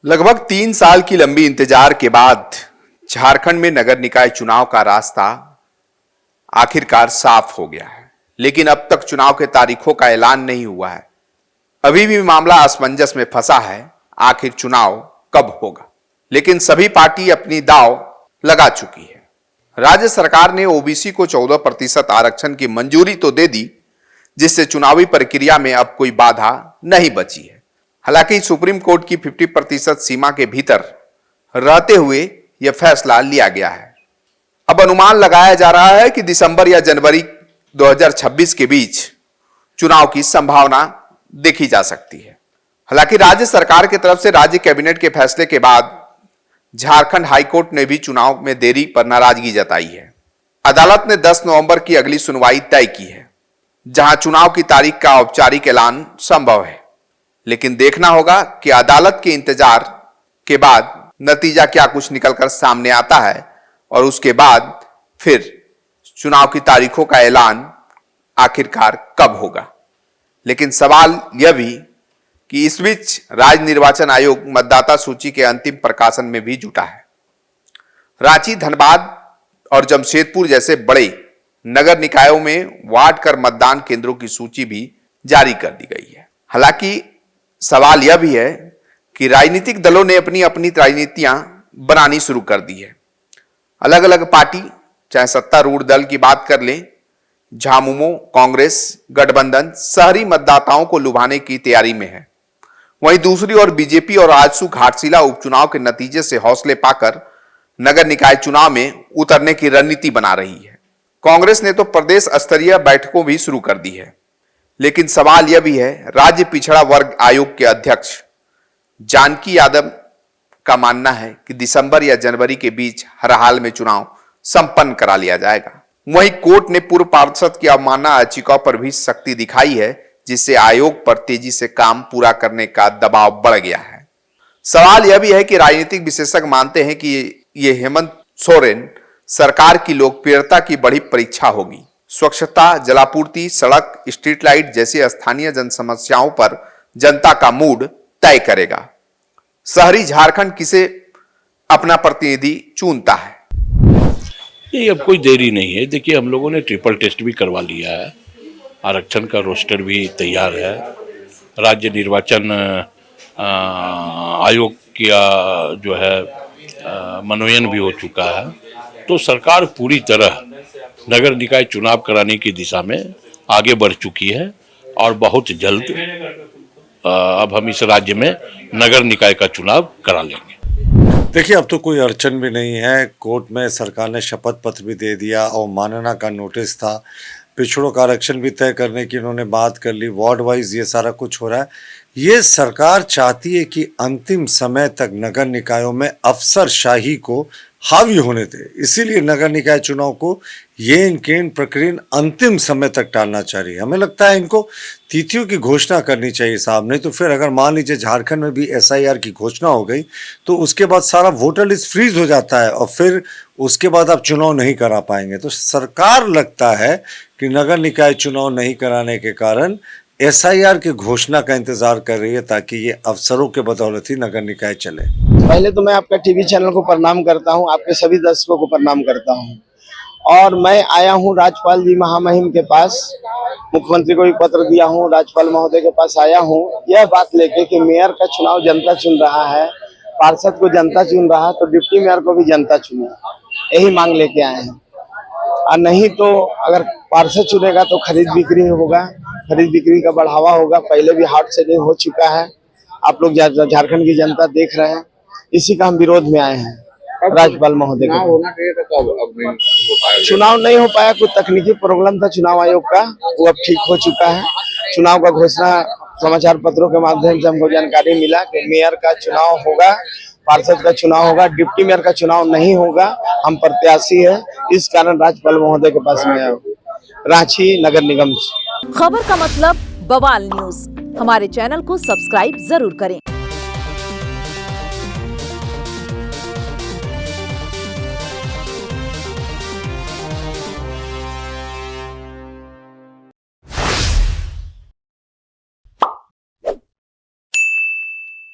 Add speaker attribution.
Speaker 1: लगभग 3 साल की लंबी इंतजार के बाद झारखंड में नगर निकाय चुनाव का रास्ता आखिरकार साफ हो गया है, लेकिन अब तक चुनाव के तारीखों का ऐलान नहीं हुआ है। अभी भी मामला असमंजस में फंसा है, आखिर चुनाव कब होगा। लेकिन सभी पार्टी अपनी दांव लगा चुकी है। राज्य सरकार ने ओबीसी को 14% आरक्षण की मंजूरी तो दे दी, जिससे चुनावी प्रक्रिया में अब कोई बाधा नहीं बची है। हालांकि सुप्रीम कोर्ट की 50% सीमा के भीतर रहते हुए यह फैसला लिया गया है। अब अनुमान लगाया जा रहा है कि दिसंबर या जनवरी 2026 के बीच चुनाव की संभावना देखी जा सकती है। हालांकि राज्य सरकार की तरफ से राज्य कैबिनेट के फैसले के बाद झारखंड हाईकोर्ट ने भी चुनाव में देरी पर नाराजगी जताई है। अदालत ने 10 नवंबर की अगली सुनवाई तय की है, जहां चुनाव की तारीख का औपचारिक ऐलान संभव है। लेकिन देखना होगा कि अदालत के इंतजार के बाद नतीजा क्या कुछ निकलकर सामने आता है और उसके बाद फिर चुनाव की तारीखों का ऐलान आखिरकार कब होगा। लेकिन सवाल यह भी कि इस बीच राज्य निर्वाचन आयोग मतदाता सूची के अंतिम प्रकाशन में भी जुटा है। रांची, धनबाद और जमशेदपुर जैसे बड़े नगर निकायों में वार्ड कर मतदान केंद्रों की सूची भी जारी कर दी गई है। हालांकि सवाल यह भी है कि राजनीतिक दलों ने अपनी अपनी रणनीतियां बनानी शुरू कर दी है। अलग अलग पार्टी, चाहे सत्तारूढ़ दल की बात कर लें, झामुमो, कांग्रेस, गठबंधन शहरी मतदाताओं को लुभाने की तैयारी में है। वहीं दूसरी ओर बीजेपी और आजसू घाटशिला उपचुनाव के नतीजे से हौसले पाकर नगर निकाय चुनाव में उतरने की रणनीति बना रही है। कांग्रेस ने तो प्रदेश स्तरीय बैठकों भी शुरू कर दी है। लेकिन सवाल यह भी है, राज्य पिछड़ा वर्ग आयोग के अध्यक्ष जानकी यादव का मानना है कि दिसंबर या जनवरी के बीच हर हाल में चुनाव संपन्न करा लिया जाएगा। वहीं कोर्ट ने पूर्व पार्षद की अवमानना याचिका पर भी सख्ती दिखाई है, जिससे आयोग पर तेजी से काम पूरा करने का दबाव बढ़ गया है। सवाल यह भी है कि राजनीतिक विशेषज्ञ मानते हैं कि ये हेमंत सोरेन सरकार की लोकप्रियता की बड़ी परीक्षा होगी। स्वच्छता, जलापूर्ति, सड़क, स्ट्रीट लाइट जैसी स्थानीय जन समस्याओं पर जनता का मूड तय करेगा। शहरी झारखंड किसे अपना प्रतिनिधि चुनता है।
Speaker 2: ये अब कोई देरी नहीं है। देखिए, हम लोगों ने ट्रिपल टेस्ट भी करवा लिया है, आरक्षण का रोस्टर भी तैयार है, राज्य निर्वाचन आयोग का जो है मनोनयन भी हो चुका है। तो सरकार पूरी तरह नगर निकाय चुनाव कराने की दिशा में आगे बढ़ चुकी है और बहुत जल्द अब हम इस राज्य में नगर निकाय का चुनाव करा लेंगे।
Speaker 3: देखिए, अब तो कोई अड़चन भी नहीं है। कोर्ट में सरकार ने शपथ पत्र भी दे दिया और मानना का नोटिस था, पिछड़ों का आरक्षण भी तय करने की इन्होंने बात कर ली, वार्ड वाइज ये सारा कुछ हो रहा है। ये सरकार चाहती है कि अंतिम समय तक नगर निकायों में अफसरशाही को हावी होने दे, इसीलिए नगर निकाय चुनाव को ये इनके प्रक्रिया अंतिम समय तक टालना चाह रही है। हमें लगता है इनको तिथियों की घोषणा करनी चाहिए साहब, नहीं तो फिर अगर मान लीजिए झारखंड में भी SIR की घोषणा हो गई तो उसके बाद सारा वोटर लिस्ट फ्रीज हो जाता है और फिर उसके बाद आप चुनाव नहीं करा पाएंगे। तो सरकार लगता है कि नगर निकाय चुनाव नहीं कराने के कारण SIR की घोषणा का इंतजार कर रही है, ताकि ये अफसरों के बदौलत ही नगर निकाय चले।
Speaker 4: पहले तो मैं आपका टीवी चैनल को प्रणाम करता हूं, आपके सभी दर्शकों को प्रणाम करता हूं। और मैं आया हूं राज्यपाल जी महामहिम के पास, मुख्यमंत्री को भी पत्र दिया हूं, राज्यपाल महोदय के पास आया हूं यह बात लेके कि मेयर का चुनाव जनता चुन रहा है, पार्षद को जनता चुन रहा है, तो डिप्टी मेयर को भी जनता चुने, यही मांग लेके आए हैं। और नहीं तो अगर पार्षद चुनेगा तो खरीद बिक्री होगा, खरीद बिक्री का बढ़ावा होगा। पहले भी हाट से हो चुका है, आप लोग झारखंड की जनता देख रहे हैं। इसी का हम विरोध में आए हैं राज्यपाल महोदय के। चुनाव नहीं हो पाया, कुछ तकनीकी प्रॉब्लम था चुनाव आयोग का, वो अब ठीक हो चुका है। चुनाव का घोषणा समाचार पत्रों के माध्यम से हमको जानकारी मिला कि मेयर का चुनाव होगा, पार्षद का चुनाव होगा, डिप्टी मेयर का चुनाव नहीं होगा। हम प्रत्याशी है, इस कारण राज्यपाल महोदय के पास में आया रांची नगर निगम।
Speaker 5: खबर का मतलब बवाल न्यूज, हमारे चैनल को सब्सक्राइब जरूर करें।